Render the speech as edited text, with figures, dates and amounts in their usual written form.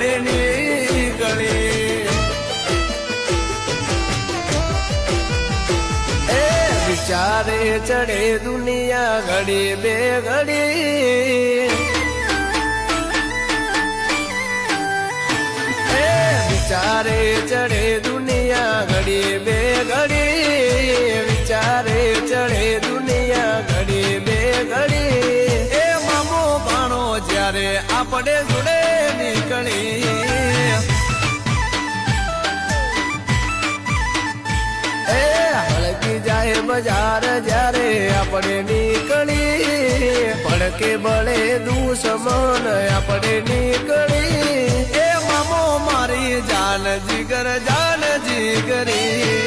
આપણે નીકળી વિચારે ચડે દુનિયા ઘડી બે ઘડી વિચારે ચડે દુનિયા ઘડી બે ઘડી વિચારે ચડે દુનિયા ઘડી બે ઘડી એ મામો ભાણો જ્યારે આપણે જોડે નીકળી જાય બજાર જ્યારે આપણે નીકળી પડકે બળે દુશ્મન આપણે નીકળી એ મામો મારી જાન જીગર જાન જીગરી